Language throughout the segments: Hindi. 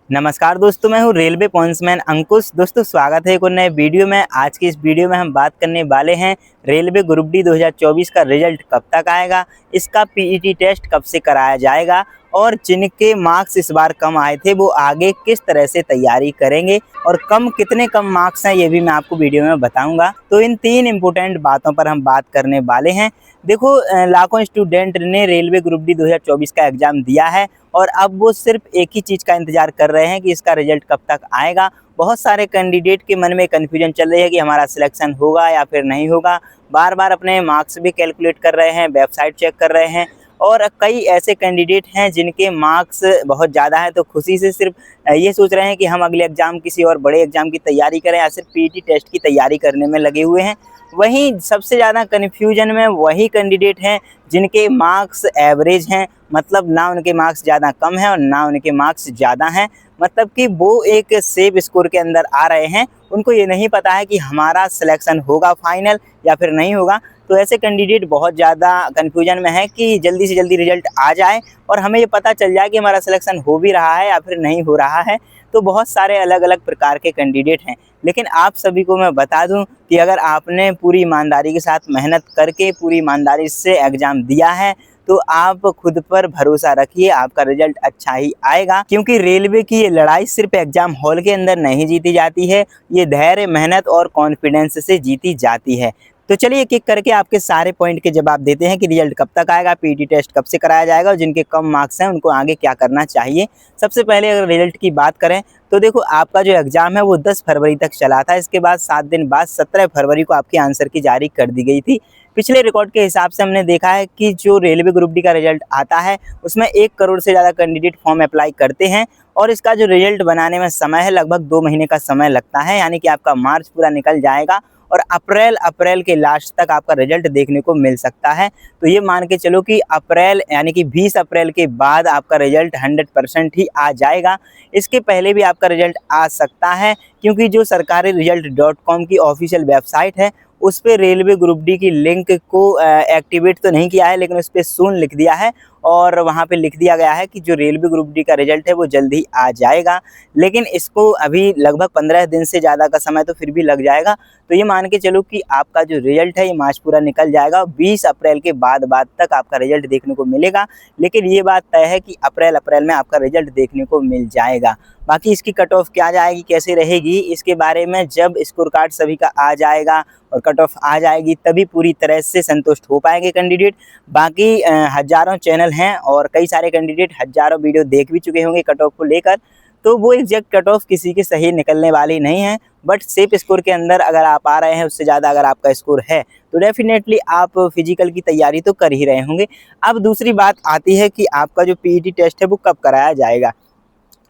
नमस्कार दोस्तों, मैं हूँ रेलवे पॉइंट्समैन अंकुश। दोस्तों स्वागत है एक और नए वीडियो में। आज की इस वीडियो में हम बात करने वाले हैं रेलवे ग्रुप डी 2024 का रिजल्ट कब तक आएगा, इसका पीईटी टेस्ट कब से कराया जाएगा और जिनके मार्क्स इस बार कम आए थे वो आगे किस तरह से तैयारी करेंगे और कितने कम मार्क्स हैं ये भी मैं आपको वीडियो में बताऊंगा। तो इन तीन इम्पोर्टेंट बातों पर हम बात करने वाले हैं। देखो, लाखों स्टूडेंट ने रेलवे ग्रुप डी 2024 का एग्जाम दिया है और अब वो सिर्फ एक ही चीज़ का इंतज़ार कर रहे हैं कि इसका रिजल्ट कब तक आएगा। बहुत सारे कैंडिडेट के मन में कन्फ्यूजन चल रही है कि हमारा सिलेक्शन होगा या फिर नहीं होगा। बार बार अपने मार्क्स भी कैलकुलेट कर रहे हैं, वेबसाइट चेक कर रहे हैं और कई ऐसे कैंडिडेट हैं जिनके मार्क्स बहुत ज़्यादा हैं तो खुशी से सिर्फ ये सोच रहे हैं कि हम अगले एग्ज़ाम किसी और बड़े एग्ज़ाम की तैयारी करें या सिर्फ पीईटी टेस्ट की तैयारी करने में लगे हुए हैं। वहीं सबसे ज़्यादा कन्फ्यूजन में वही कैंडिडेट हैं जिनके मार्क्स एवरेज हैं, मतलब ना उनके मार्क्स ज़्यादा कम हैं और ना उनके मार्क्स ज़्यादा हैं, मतलब कि वो एक सेफ स्कोर के अंदर आ रहे हैं। उनको ये नहीं पता है कि हमारा सिलेक्शन होगा फाइनल या फिर नहीं होगा। तो ऐसे कैंडिडेट बहुत ज़्यादा कन्फ्यूजन में है कि जल्दी से जल्दी रिजल्ट आ जाए और हमें ये पता चल जाए कि हमारा सिलेक्शन हो भी रहा है या फिर नहीं हो रहा है। तो बहुत सारे अलग अलग प्रकार के कैंडिडेट हैं, लेकिन आप सभी को मैं बता दूं कि अगर आपने पूरी ईमानदारी के साथ मेहनत करके पूरी ईमानदारी से एग्ज़ाम दिया है तो आप खुद पर भरोसा रखिए, आपका रिजल्ट अच्छा ही आएगा। क्योंकि रेलवे की ये लड़ाई सिर्फ एग्ज़ाम हॉल के अंदर नहीं जीती जाती है, ये धैर्य, मेहनत और कॉन्फिडेंस से जीती जाती है। तो चलिए एक एक करके आपके सारे पॉइंट के जवाब देते हैं कि रिजल्ट कब तक आएगा, पीईटी टेस्ट कब से कराया जाएगा और जिनके कम मार्क्स हैं उनको आगे क्या करना चाहिए। सबसे पहले अगर रिजल्ट की बात करें तो देखो, आपका जो एग्ज़ाम है वो 10 फरवरी तक चला था। इसके बाद 7 दिन बाद 17 फरवरी को आपके आंसर की जारी कर दी गई थी। पिछले रिकॉर्ड के हिसाब से हमने देखा है कि जो रेलवे ग्रुप डी का रिजल्ट आता है उसमें 1 करोड़ से ज़्यादा कैंडिडेट फॉर्म अप्लाई करते हैं और इसका जो रिजल्ट बनाने में समय है लगभग 2 महीने का समय लगता है, यानी कि आपका मार्च पूरा निकल जाएगा और अप्रैल के लास्ट तक आपका रिजल्ट देखने को मिल सकता है। तो ये मान के चलो कि अप्रैल यानी कि 20 अप्रैल के बाद आपका रिजल्ट 100% ही आ जाएगा। इसके पहले भी आपका रिजल्ट आ सकता है, क्योंकि जो सरकारी रिजल्ट.com की ऑफिशियल वेबसाइट है उस पर रेलवे ग्रुप डी की लिंक को एक्टिवेट तो नहीं किया है, लेकिन उस पर सून लिख दिया है और वहाँ पे लिख दिया गया है कि जो रेलवे ग्रुप डी का रिजल्ट है वो जल्द ही आ जाएगा। लेकिन इसको अभी लगभग 15 दिन से ज़्यादा का समय तो फिर भी लग जाएगा। तो ये मान के चलो कि आपका जो रिजल्ट है ये मार्च पूरा निकल जाएगा, 20 अप्रैल के बाद तक आपका रिजल्ट देखने को मिलेगा। लेकिन ये बात तय है कि अप्रैल में आपका रिजल्ट देखने को मिल जाएगा। बाकी इसकी कट ऑफ क्या जाएगी, कैसे रहेगी, इसके बारे में जब स्कोर कार्ड सभी का आ जाएगा और कट ऑफ आ जाएगी तभी पूरी तरह से संतुष्ट हो पाएंगे कैंडिडेट। बाकी हज़ारों चैनल हैं और कई सारे कैंडिडेट हज़ारों वीडियो देख भी चुके होंगे कट ऑफ को लेकर, तो वो एग्जैक्ट कट ऑफ किसी की सही निकलने वाली नहीं है। बट सेफ स्कोर के अंदर अगर आप आ रहे हैं, उससे ज़्यादा अगर आपका स्कोर है तो डेफिनेटली आप फिजिकल की तैयारी तो कर ही रहे होंगे। अब दूसरी बात आती है कि आपका जो पीईटी टेस्ट है वो कब कराया जाएगा।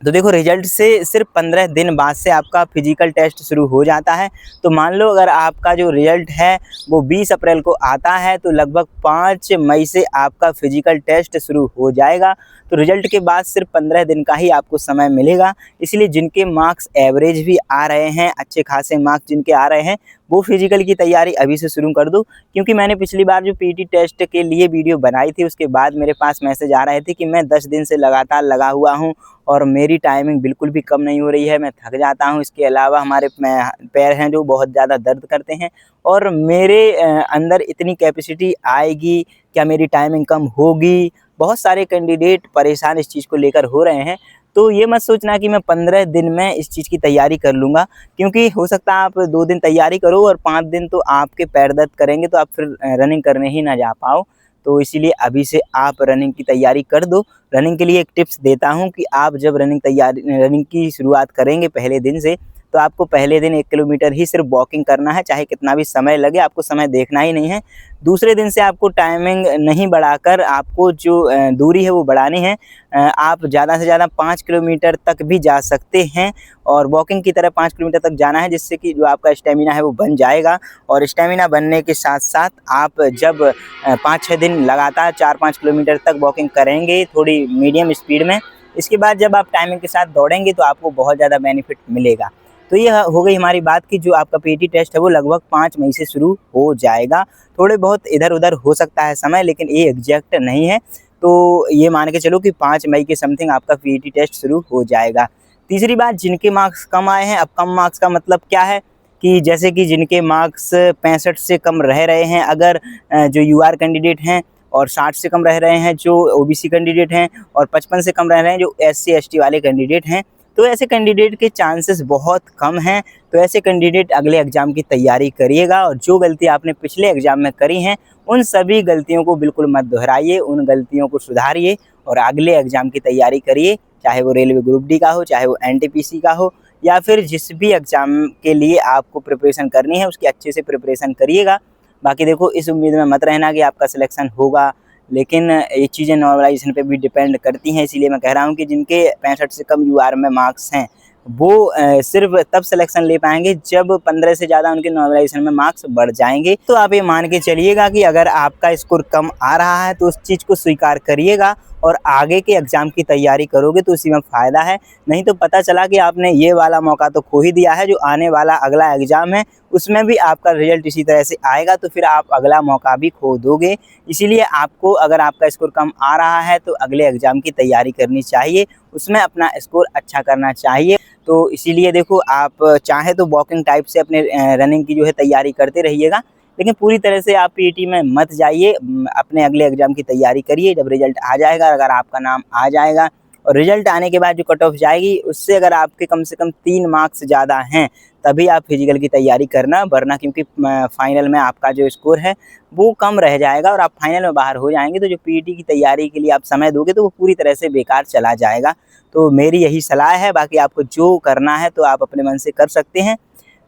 तो देखो, रिजल्ट से सिर्फ 15 दिन बाद से आपका फिजिकल टेस्ट शुरू हो जाता है। तो मान लो अगर आपका जो रिजल्ट है वो 20 अप्रैल को आता है तो लगभग 5 मई से आपका फिजिकल टेस्ट शुरू हो जाएगा। तो रिजल्ट के बाद सिर्फ 15 दिन का ही आपको समय मिलेगा। इसलिए जिनके मार्क्स एवरेज भी आ रहे हैं, अच्छे खासे मार्क्स जिनके आ रहे हैं, वो फिजिकल की तैयारी अभी से शुरू कर दो। क्योंकि मैंने पिछली बार जो पीईटी टेस्ट के लिए वीडियो बनाई थी उसके बाद मेरे पास मैसेज आ रहे थे कि मैं 10 दिन से लगातार लगा हुआ हूँ और मेरी टाइमिंग बिल्कुल भी कम नहीं हो रही है, मैं थक जाता हूँ। इसके अलावा हमारे पैर हैं जो बहुत ज़्यादा दर्द करते हैं और मेरे अंदर इतनी कैपेसिटी आएगी क्या, मेरी टाइमिंग कम होगी। बहुत सारे कैंडिडेट परेशान इस चीज़ को लेकर हो रहे हैं। तो ये मत सोचना कि मैं 15 दिन में इस चीज़ की तैयारी कर लूँगा, क्योंकि हो सकता है आप 2 दिन तैयारी करो और 5 दिन तो आपके पैर दर्द करेंगे तो आप फिर रनिंग करने ही ना जा पाओ। तो इसीलिए अभी से आप रनिंग की तैयारी कर दो। रनिंग के लिए एक टिप्स देता हूँ कि आप जब रनिंग की शुरुआत करेंगे पहले दिन से, तो आपको पहले दिन 1 किलोमीटर ही सिर्फ वॉकिंग करना है, चाहे कितना भी समय लगे, आपको समय देखना ही नहीं है। दूसरे दिन से आपको टाइमिंग नहीं बढ़ाकर आपको जो दूरी है वो बढ़ानी है। आप ज़्यादा से ज़्यादा 5 किलोमीटर तक भी जा सकते हैं और वॉकिंग की तरह 5 किलोमीटर तक जाना है, जिससे कि जो आपका स्टेमिना है वो बन जाएगा। और स्टेमिना बनने के साथ साथ आप जब 5-6 दिन लगातार 4-5 किलोमीटर तक वॉकिंग करेंगे थोड़ी मीडियम स्पीड में, इसके बाद जब आप टाइमिंग के साथ दौड़ेंगे तो आपको बहुत ज़्यादा बेनिफिट मिलेगा। तो ये हो गई हमारी बात कि जो आपका पीईटी टेस्ट है वो लगभग 5 मई से शुरू हो जाएगा। थोड़े बहुत इधर उधर हो सकता है समय, लेकिन ये एग्जैक्ट नहीं है। तो ये मान के चलो कि 5 मई के समथिंग आपका पीईटी टेस्ट शुरू हो जाएगा। तीसरी बात, जिनके मार्क्स कम आए हैं, अब कम मार्क्स का मतलब क्या है कि जैसे कि जिनके मार्क्स 65 से कम रह रहे हैं, अगर जो यूआर कैंडिडेट हैं, और 60 से कम रह रहे हैं जो ओबीसी कैंडिडेट हैं, और 55 से कम रह रहे हैं जो एससी एसटी वाले कैंडिडेट हैं, तो ऐसे कैंडिडेट के चांसेस बहुत कम हैं। तो ऐसे कैंडिडेट अगले एग्ज़ाम की तैयारी करिएगा, और जो गलती आपने पिछले एग्ज़ाम में करी हैं उन सभी गलतियों को बिल्कुल मत दोहराइए, उन गलतियों को सुधारिए और अगले एग्ज़ाम की तैयारी करिए, चाहे वो रेलवे ग्रुप डी का हो, चाहे वो एनटीपीसी का हो, या फिर जिस भी एग्ज़ाम के लिए आपको प्रिपरेशन करनी है उसकी अच्छे से प्रिपरेशन करिएगा। बाकी देखो, इस उम्मीद में मत रहना कि आपका सिलेक्शन होगा, लेकिन ये चीज़ें नॉर्मलाइजेशन पे भी डिपेंड करती हैं। इसीलिए मैं कह रहा हूँ कि जिनके 65 से कम यूआर में मार्क्स हैं वो सिर्फ तब सिलेक्शन ले पाएंगे जब 15 से ज़्यादा उनके नॉर्मलाइजेशन में मार्क्स बढ़ जाएंगे। तो आप ये मान के चलिएगा कि अगर आपका स्कोर कम आ रहा है तो उस चीज़ को स्वीकार करिएगा और आगे के एग्ज़ाम की तैयारी करोगे तो उसी में फ़ायदा है। नहीं तो पता चला कि आपने ये वाला मौका तो खो ही दिया है, जो आने वाला अगला एग्ज़ाम है उसमें भी आपका रिजल्ट इसी तरह से आएगा, तो फिर आप अगला मौका भी खो दोगे। इसीलिए आपको, अगर आपका स्कोर कम आ रहा है तो अगले एग्ज़ाम की तैयारी करनी चाहिए, उसमें अपना स्कोर अच्छा करना चाहिए। तो इसीलिए देखो, आप चाहे तो वॉकिंग टाइप से अपने रनिंग की जो है तैयारी करते रहिएगा, लेकिन पूरी तरह से आप पीईटी में मत जाइए। अपने अगले एग्ज़ाम की तैयारी करिए। जब रिज़ल्ट आ जाएगा, अगर आपका नाम आ जाएगा और रिज़ल्ट आने के बाद जो कट ऑफ जाएगी उससे अगर आपके कम से कम 3 मार्क्स ज़्यादा हैं तभी आप फिजिकल की तैयारी करना, वरना क्योंकि फाइनल में आपका जो स्कोर है वो कम रह जाएगा और आप फाइनल में बाहर हो जाएंगे। तो जो पीईटी की तैयारी के लिए आप समय दोगे तो वो पूरी तरह से बेकार चला जाएगा। तो मेरी यही सलाह है। बाकी आपको जो करना है तो आप अपने मन से कर सकते हैं।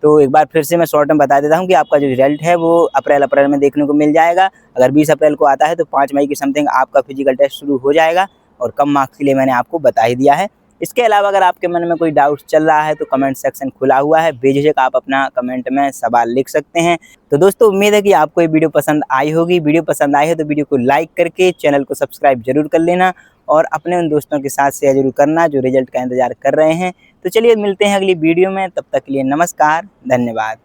तो एक बार फिर से मैं शॉर्ट में बता देता हूँ कि आपका जो रिजल्ट है वो अप्रैल में देखने को मिल जाएगा। अगर 20 अप्रैल को आता है तो 5 मई की समथिंग आपका फिजिकल टेस्ट शुरू हो जाएगा, और कम मार्क्स के लिए मैंने आपको बता ही दिया है। इसके अलावा अगर आपके मन में कोई डाउट चल रहा है तो कमेंट सेक्शन खुला हुआ है, बेझिझक आप अपना कमेंट में सवाल लिख सकते हैं। तो दोस्तों, उम्मीद है कि आपको ये वीडियो पसंद आई होगी। वीडियो पसंद आई है तो वीडियो को लाइक करके चैनल को सब्सक्राइब जरूर कर लेना, और अपने उन दोस्तों के साथ शेयर जरूर करना जो रिजल्ट का इंतजार कर रहे हैं। तो चलिए मिलते हैं अगली वीडियो में, तब तक के लिए नमस्कार, धन्यवाद।